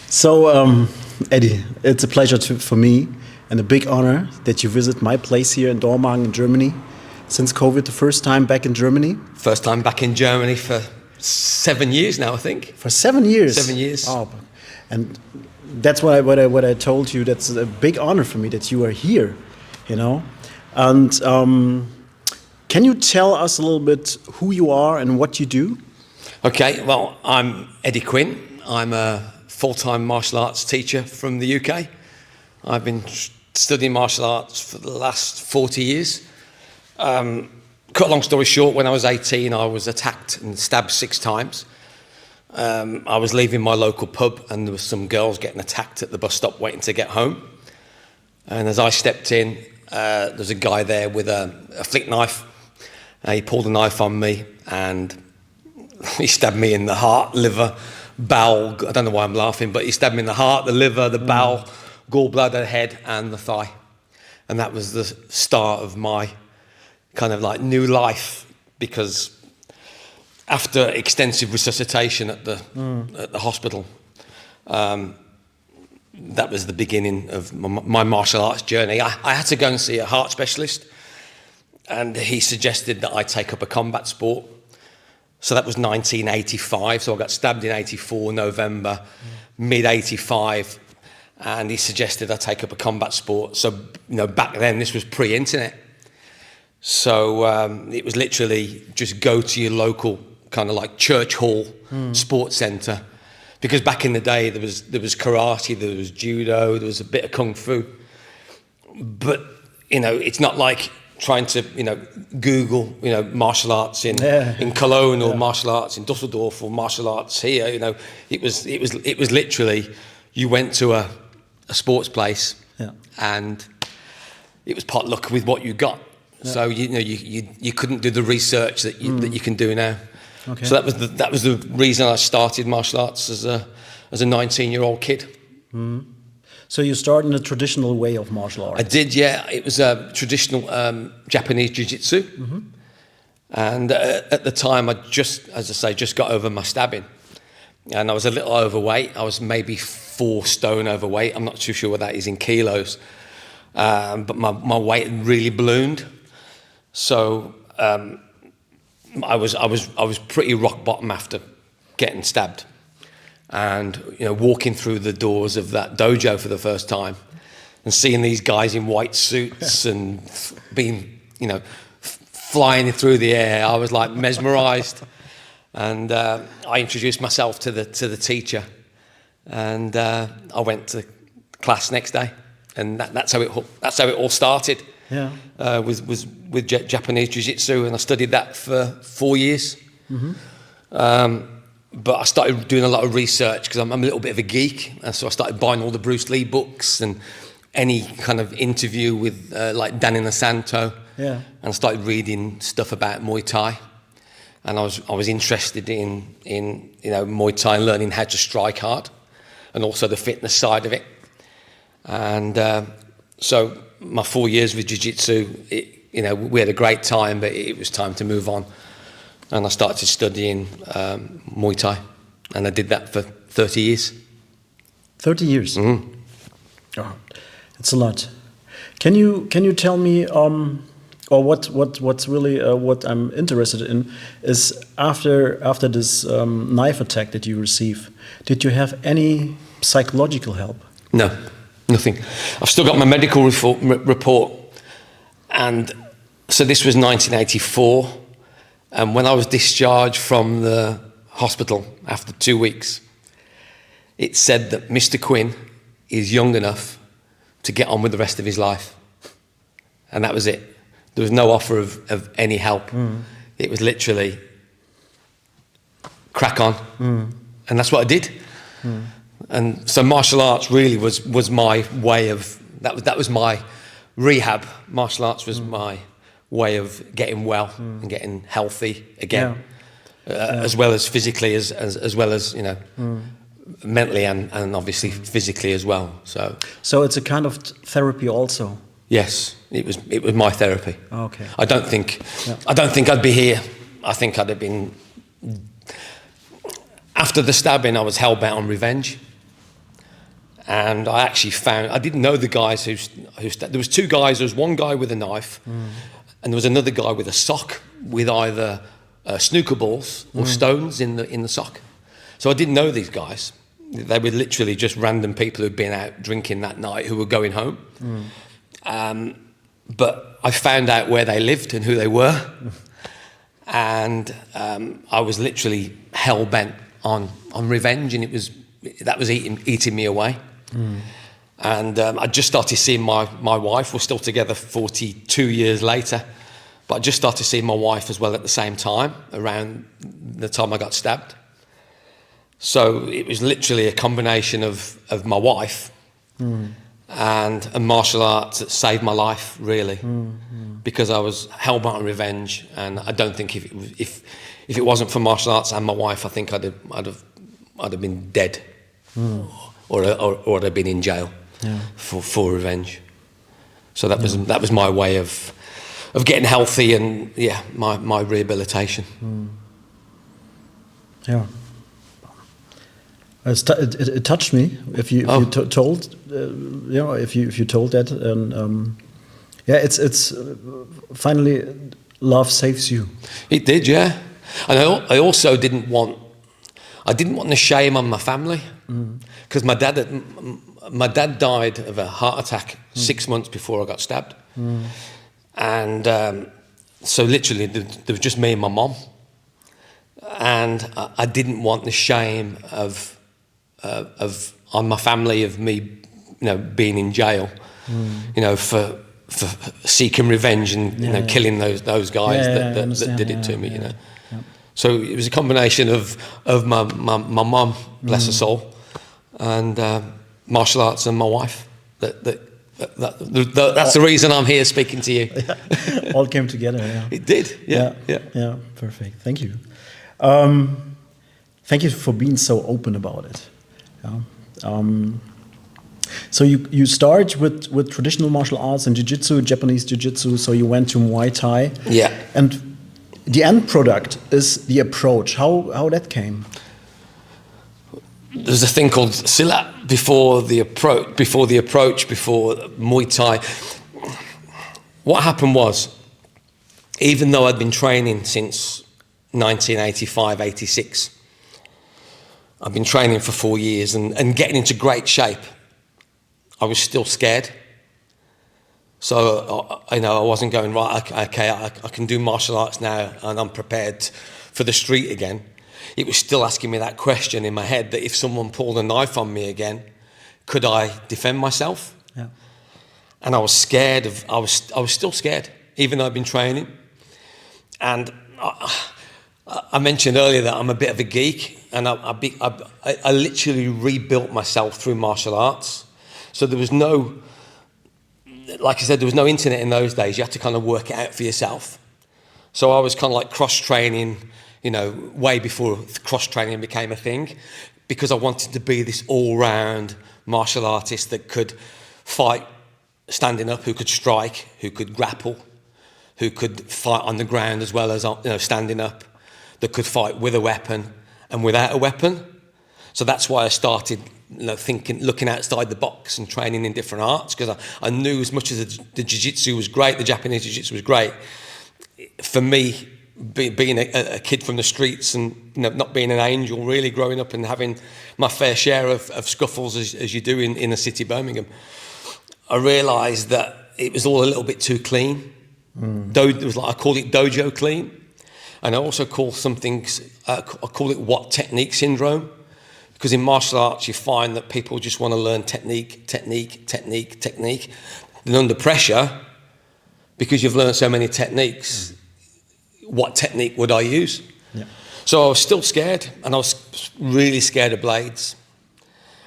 So, Eddie, it's a pleasure for me and a big honor that you visit my place here in Dormagen in Germany. Since COVID, the first time back in Germany. First time back in Germany for 7 years now, I think. For 7 years? 7 years. Oh, and that's what I told you. That's a big honor for me that you are here, you know. And can you tell us a little bit who you are and what you do? Okay, well, I'm Eddie Quinn. I'm a full-time martial arts teacher from the UK. I've been studying martial arts for the last 40 years. Cut a long story short, when I was 18, I was attacked and stabbed 6 times. I was leaving my local pub and there were some girls getting attacked at the bus stop waiting to get home. And as I stepped in, there's a guy there with a flick knife. He pulled a knife on me and he stabbed me in the heart, liver, bowel. I don't know why I'm laughing, but he stabbed me in the heart, the liver, the bowel, gallbladder, head and the thigh. And that was the start of my kind of like new life, because after extensive resuscitation at the hospital, that was the beginning of my martial arts journey. I had to go and see a heart specialist, and he suggested that I take up a combat sport. So that was 1985, so I got stabbed in 84, November, mid-85, and he suggested I take up a combat sport. So, you know, back then this was pre-internet. So it was literally just go to your local kind of like church hall, sports centre, because back in the day there was karate, there was judo, there was a bit of kung fu, but you know it's not like trying to Google martial arts in Cologne or martial arts in Dusseldorf or martial arts here. You know, it was literally you went to a sports place and it was pot luck with what you got. So you couldn't do the research that you can do now. Okay. So that was the reason I started martial arts as a 19-year-old kid. So you started in a traditional way of martial arts. I did, yeah. It was a traditional Japanese jiu-jitsu, and at the time I just got over my stabbing, and I was a little overweight. I was maybe 4 stone overweight. I'm not too sure what that is in kilos, but my weight really ballooned. So I was pretty rock bottom after getting stabbed, and walking through the doors of that dojo for the first time, and seeing these guys in white suits and being flying through the air, I was like mesmerised, and I introduced myself to the teacher, and I went to class next day, and that's how it all started. Yeah, with Japanese jiu-jitsu, and I studied that for 4 years. But I started doing a lot of research because I'm a little bit of a geek, and so I started buying all the Bruce Lee books and any kind of interview with like Danny Santo. Yeah, and I started reading stuff about Muay Thai, and I was interested in Muay Thai, learning how to strike hard, and also the fitness side of it, and so. My 4 years with jiu-jitsu, we had a great time, but it was time to move on. And I started studying Muay Thai, and I did that for 30 years. 30 years? Mm-hmm. Oh, it's a lot. Can you tell me, or what's really what I'm interested in is after this knife attack that you received, did you have any psychological help? No. Nothing. I've still got my medical report, and so this was 1984, and when I was discharged from the hospital after 2 weeks, it said that Mr. Quinn is young enough to get on with the rest of his life, and that was it. There was no offer of any help. It was literally crack on, and that's what I did. And so martial arts really was my way of that was my rehab. Martial arts was my way of getting well and getting healthy again, as well as physically, as well as mentally and obviously physically as well. So it's a kind of therapy also. Yes, it was my therapy. Okay. I don't think I'd be here. I think I'd have been. After the stabbing, I was hell bent on revenge. And I actually found, I didn't know the guys who there was two guys. There was one guy with a knife, and there was another guy with a sock with either snooker balls or stones in the sock. So I didn't know these guys. They were literally just random people who'd been out drinking that night who were going home. But I found out where they lived and who they were. And I was literally hell-bent on revenge, and that was eating me away. And I just started seeing my wife. We're still together 42 years later, but I just started seeing my wife as well at the same time, around the time I got stabbed. So it was literally a combination of my wife and a martial arts that saved my life, really, because I was hell-bent on revenge. And I don't think if it wasn't for martial arts and my wife, I think I'd have been dead, or I'd have been in jail for revenge. So that was my way of getting healthy and my rehabilitation. Yeah. It touched me if you told if you told that, and it's finally love saves you. It did, yeah. And I also didn't want the shame on my family, because my dad died of a heart attack 6 months before I got stabbed, and so literally there was just me and my mom, and I didn't want the shame on my family of me, being in jail, for seeking revenge and killing those guys that did it to me, Yeah. So it was a combination of my mom, bless her soul, and martial arts and my wife. That's the reason I'm here speaking to you. All came together. Yeah. It did. Yeah. Perfect. Thank you. Thank you for being so open about it. So you start with traditional martial arts and jiu-jitsu, Japanese jiu-jitsu. So you went to Muay Thai. Yeah. And the end product is the approach. How that came? There's a thing called silat before the approach, before Muay Thai. What happened was, even though I'd been training since 1985, 86, I've been training for 4 years and getting into great shape, I was still scared. So I wasn't going, right, okay, I can do martial arts now and I'm prepared for the street again. It was still asking me that question in my head, that if someone pulled a knife on me again, could I defend myself? Yeah. And I was scared I was still scared, even though I'd been training. And I mentioned earlier that I'm a bit of a geek, and I literally rebuilt myself through martial arts. So there was like I said, there was no internet in those days. You had to kind of work it out for yourself. So I was kind of like cross-training, way before cross-training became a thing, because I wanted to be this all-round martial artist that could fight standing up, who could strike, who could grapple, who could fight on the ground as well as standing up, that could fight with a weapon and without a weapon. So that's why I started looking outside the box and training in different arts, because I knew, as much as the jiu-jitsu was great, the Japanese jiu-jitsu was great, for me, being a kid from the streets and not being an angel, really growing up and having my fair share of scuffles as you do in the city of Birmingham, I realised that it was all a little bit too clean. It was like, I call it dojo clean, and I also call I call it what technique syndrome, because in martial arts you find that people just want to learn technique, then under pressure, because you've learned so many techniques, what technique would I use? Yeah. So I was still scared, and I was really scared of blades,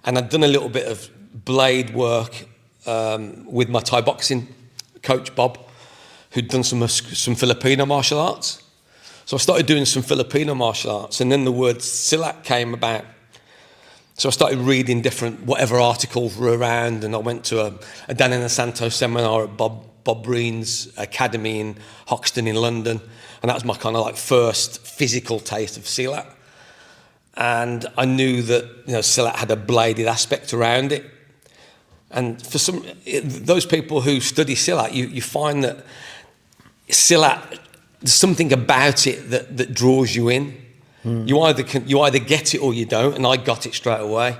and I'd done a little bit of blade work with my Thai boxing coach Bob, who'd done some Filipino martial arts. So I started doing some Filipino martial arts, and then the word silat came about. So I started reading different whatever articles were around, and I went to a Danina Santos seminar at Bob Breen's academy in Hoxton in London, and that was my kind of like first physical taste of silat. And I knew that silat had a bladed aspect around it, And for those people who study Silat, you find that Silat, there's something about it that draws you in. You either get it or you don't, and I got it straight away.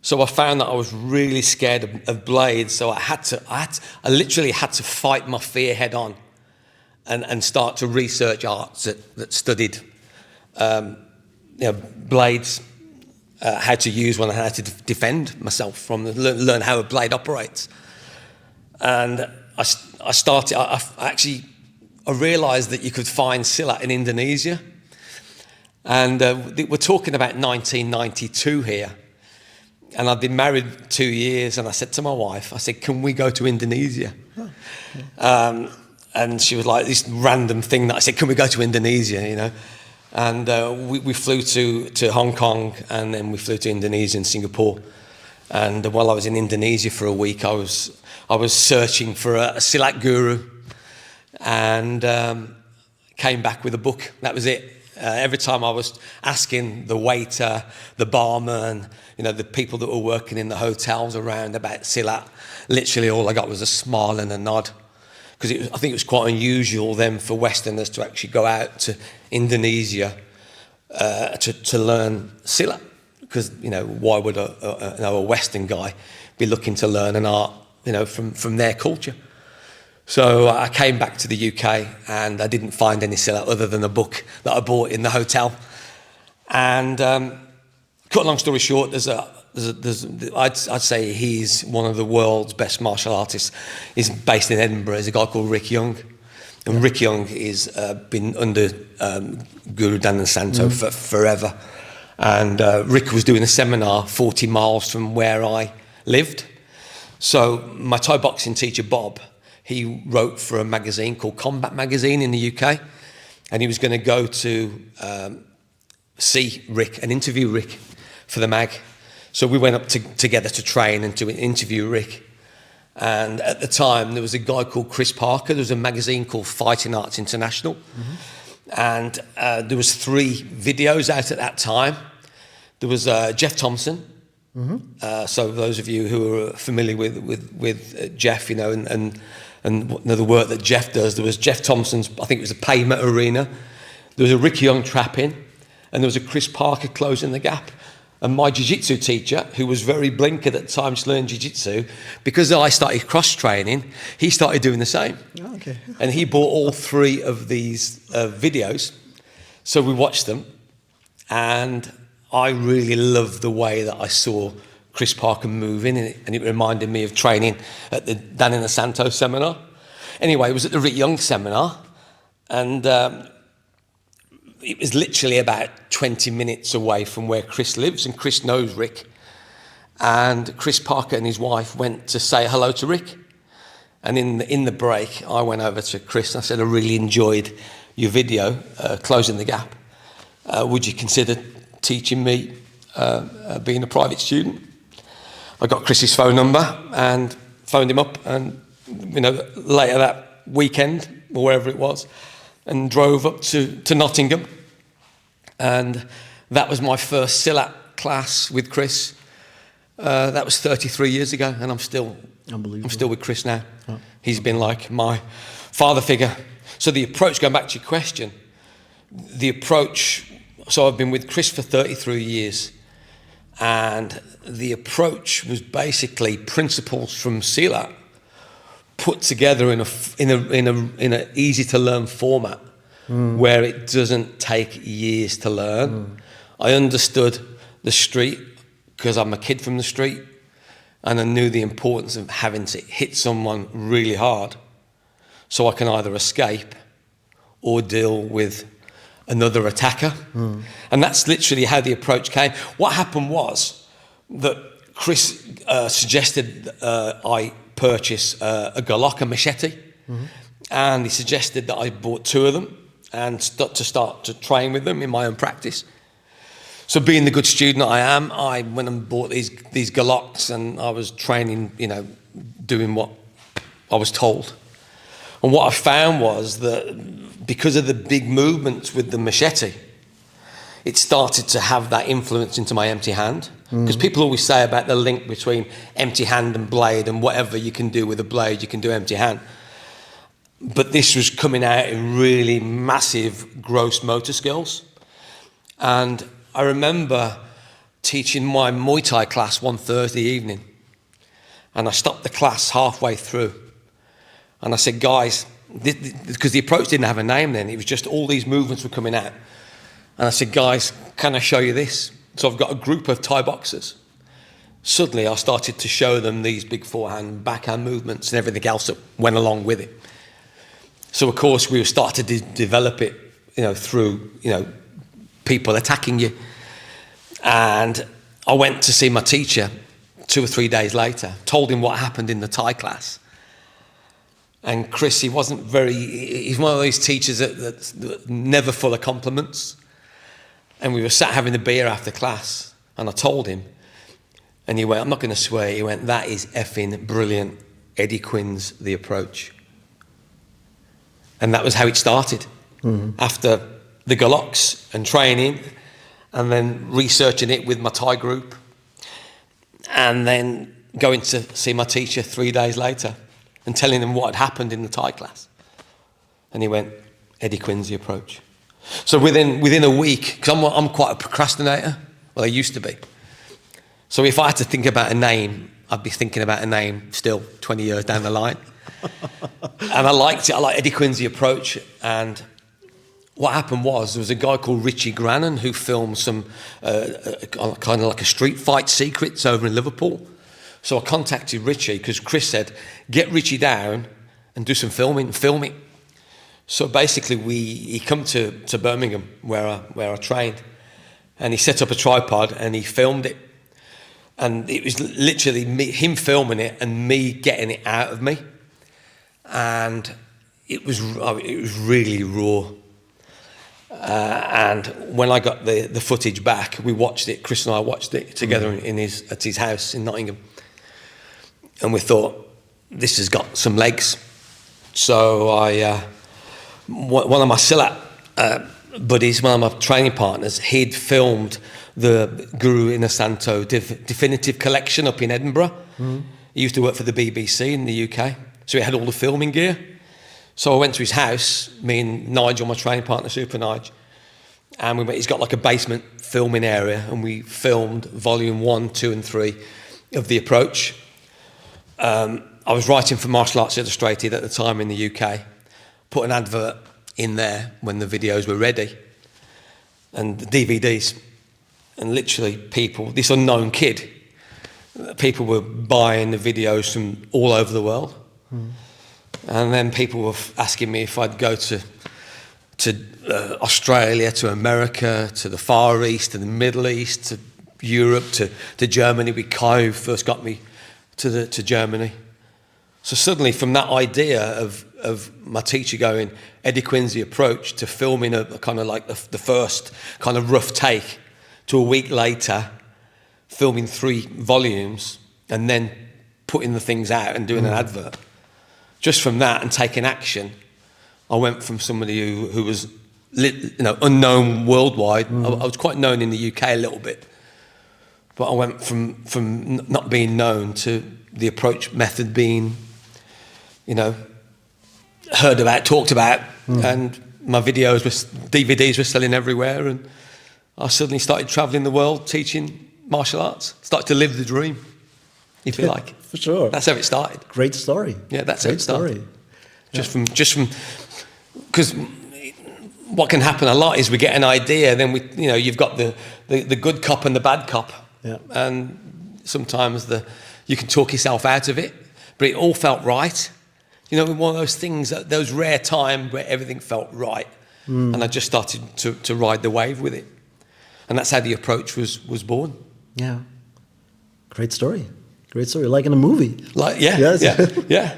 So I found that I was really scared of blades, so I literally had to fight my fear head on, and start to research arts that studied, blades, how to use one, and how to defend myself from, learn how a blade operates. And I realised that you could find Silat in Indonesia. And we're talking about 1992 here. And I'd been married 2 years, and I said to my wife, I said, can we go to Indonesia? And she was like, this random thing that I said, can we go to Indonesia, And we flew to Hong Kong, and then we flew to Indonesia and Singapore. And while I was in Indonesia for a week, I was searching for a Silat guru, and came back with a book. That was it. Every time I was asking the waiter, the barman, the people that were working in the hotels around about Silat, literally all I got was a smile and a nod. Because I think it was quite unusual then for Westerners to actually go out to Indonesia to learn Silat. Because, why would a Western guy be looking to learn an art, from their culture? So I came back to the UK, and I didn't find any Silat other than a book that I bought in the hotel. And cut a long story short, I'd say he's one of the world's best martial artists. He's based in Edinburgh. He's a guy called Rick Young. And Rick Young is been under Guru Dana Santo for forever. And Rick was doing a seminar 40 miles from where I lived. So my Thai boxing teacher, Bob, he wrote for a magazine called Combat Magazine in the UK, and he was going to go to see Rick and interview Rick for the mag. So we went up together to train and to interview Rick. And at the time, there was a guy called Chris Parker. There was a magazine called Fighting Arts International. And there was 3 videos out at that time. There was Jeff Thompson. So those of you who are familiar with Jeff, and the work that Jeff does, there was Jeff Thompson's, I think it was the Payment Arena. There was a Rick Young trap-in, and there was a Chris Parker closing the gap. And my jiu-jitsu teacher, who was very blinkered at the time to learn jiu-jitsu, because I started cross-training, he started doing the same. Oh, okay. And he bought all 3 of these videos. So we watched them, and I really loved the way that I saw Chris Parker moving, and it reminded me of training at the Dana Santo seminar. Anyway, it was at the Rick Young seminar, and it was literally about 20 minutes away from where Chris lives, and Chris knows Rick. And Chris Parker and his wife went to say hello to Rick. And in the break, I went over to Chris and I said, I really enjoyed your video, Closing the Gap. Would you consider teaching me being a private student? I got Chris's phone number and phoned him up, and later that weekend or wherever it was, and drove up to Nottingham. And that was my first Silat class with Chris. That was 33 years ago, and I'm still with Chris now. Oh. He's been like my father figure. So the approach, going back to your question, so I've been with Chris for 33 years, and the approach was basically principles from Silat put together in a easy to learn format, where it doesn't take years to learn. I understood the street because I'm a kid from the street, and I knew the importance of having to hit someone really hard so I can either escape or deal with another attacker. And that's literally how the approach came. What happened was that Chris suggested I purchase a Galocka machete, and he suggested that I bought 2 of them and start to train with them in my own practice. So being the good student I am, I went and bought these Galocks, and I was training, doing what I was told. And what I found was that because of the big movements with the machete, it started to have that influence into my empty hand. Because people always say about the link between empty hand and blade, and whatever you can do with a blade, you can do empty hand. But this was coming out in really massive gross motor skills. And I remember teaching my Muay Thai class one Thursday evening. And I stopped the class halfway through. And I said, guys, because the approach didn't have a name then, it was just all these movements were coming out. And I said, guys, can I show you this? So I've got a group of Thai boxers. Suddenly I started to show them these big forehand, backhand movements and everything else that went along with it. So of course we started to develop it, through, people attacking you. And I went to see my teacher 2 or 3 days later, told him what happened in the Thai class. And Chris, he's one of those teachers that's never full of compliments. And we were sat having a beer after class, and I told him, and he went, I'm not going to swear, he went, that is effing brilliant, Eddie Quinn's The Approach. And that was how it started. After the Galox and training, and then researching it with my Thai group, and then going to see my teacher 3 days later and telling him what had happened in the Thai class. And he went, Eddie Quinn's The Approach. So within a week, because I'm quite a procrastinator, well, I used to be. So if I had to think about a name, I'd be thinking about a name still 20 years down the line. And I liked it. I like Eddie Quinn's The Approach. And what happened was, there was a guy called Richie Grannon who filmed some kind of like a street fight secrets over in Liverpool. So I contacted Richie because Chris said, get Richie down and do some filming, film it. So basically he come to Birmingham where I trained, and he set up a tripod and he filmed it. And it was literally him filming it and me getting it out of me. And it was really raw. And when I got the footage back, we watched it. Chris and I watched it together at his house in Nottingham, and we thought, this has got some legs. So one of my Silat buddies, one of my training partners, he'd filmed the Guru Inasanto definitive collection up in Edinburgh. He used to work for the BBC in the UK, so he had all the filming gear. So I went to his house, me and Nigel, my training partner, Super Nigel, and he's got like a basement filming area, and we filmed volume 1, 2 and 3 of The Approach. I was writing for Martial Arts Illustrated at the time in the UK, put an advert in there when the videos were ready, and the DVDs, and literally people, this unknown kid, people were buying the videos from all over the world. And then people were asking me if I'd go to Australia, to America, to the Far East, to the Middle East, to Europe, to Germany. Kai who first got me to Germany. So suddenly, from that idea of my teacher going, Eddie Quinn's The Approach, to filming a kind of like the first kind of rough take, to a week later filming 3 volumes and then putting the things out and doing an advert. Just from that and taking action, I went from somebody who was unknown worldwide. I was quite known in the UK a little bit, but I went from not being known to the approach method being, heard about, talked about, and my DVDs were selling everywhere, and I suddenly started traveling the world teaching martial arts. Started to live the dream, if you like. For sure. That's how it started. Great story. Yeah, that's how it started. Just from, because what can happen a lot is we get an idea, then you've got the good cop and the bad cop, and sometimes you can talk yourself out of it, but it all felt right. One of those things, those rare times where everything felt right, and I just started to ride the wave with it, and that's how The Approach was born. Yeah, great story. Great story, like in a movie. Yeah.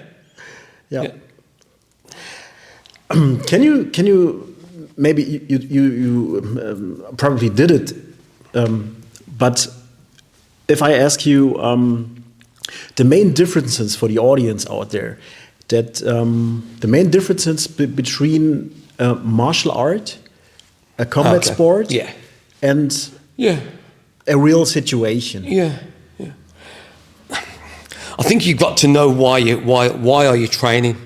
Can you maybe you probably did it, but if I ask you the main differences for the audience out there, that the main differences between martial art, a combat sport, and Yeah. a real situation. Yeah. I think you've got to know why are you training?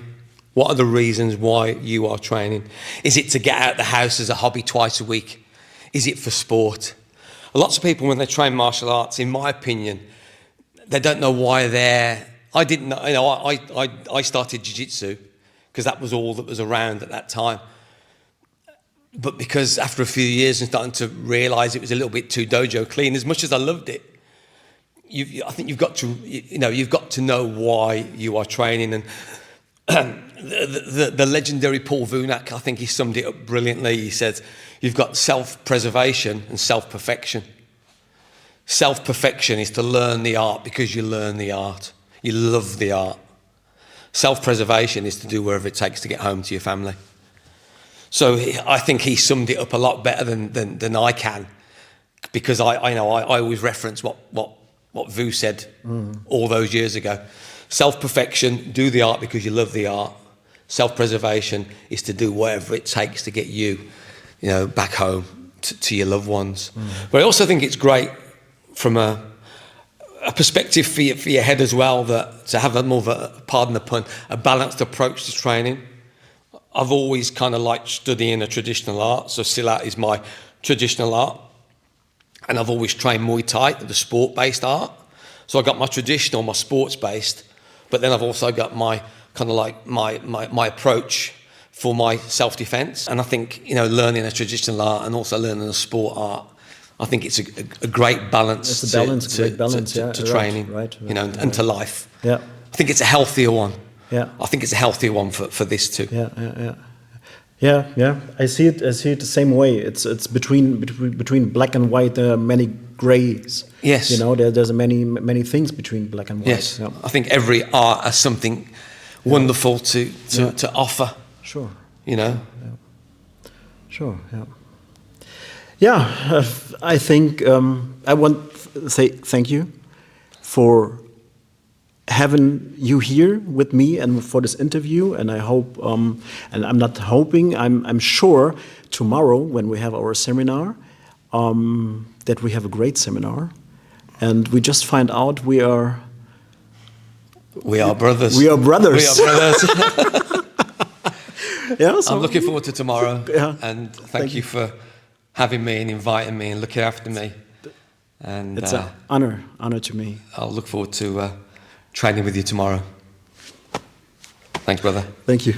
What are the reasons why you are training? Is it to get out the house as a hobby twice a week? Is it for sport? Lots of people, when they train martial arts, in my opinion, they don't know why they're... I didn't know, I started jiu-jitsu because that was all that was around at that time. But because after a few years and starting to realise it was a little bit too dojo clean, as much as I loved it, I think you've got to know why you are training. And the legendary Paul Vunak, I think he summed it up brilliantly. He said, you've got self-preservation and self-perfection. Self-perfection is to learn the art because you learn the art. You love the art. Self-preservation is to do whatever it takes to get home to your family. So I think he summed it up a lot better than I can, because I always reference what Vu said all those years ago. Self-perfection, do the art because you love the art. Self-preservation is to do whatever it takes to get you back home to your loved ones. But I also think it's great from a perspective for your head as well, that to have a more of a, pardon the pun, a balanced approach to training. I've always kind of liked studying a traditional art, so Silat is my traditional art. And I've always trained Muay Thai, the sport-based art. So I got my traditional, my sports-based, but then I've also got my kind of like my approach for my self-defense. And I think, learning a traditional art and also learning a sport art, I think it's a great balance. It's a balance, great balance, to training, right, and to life. Yeah. I think it's a healthier one. Yeah. I think it's a healthier one for this too. Yeah. I see it the same way. It's between black and white. There are many grays. Yes. There's many things between black and white. Yes. Yeah. I think every art has something wonderful to offer. Sure. Sure. Yeah. Yeah. I think I want to say thank you for having you here with me and for this interview. And I hope, and I'm not hoping, I'm sure tomorrow when we have our seminar, that we have a great seminar. And we just find out we are brothers. We are brothers. Yeah, so I'm looking forward to tomorrow. Yeah. And thank you for having me and inviting me and looking after me. And it's an honor to me. I'll look forward to training with you tomorrow. Thanks, brother. Thank you.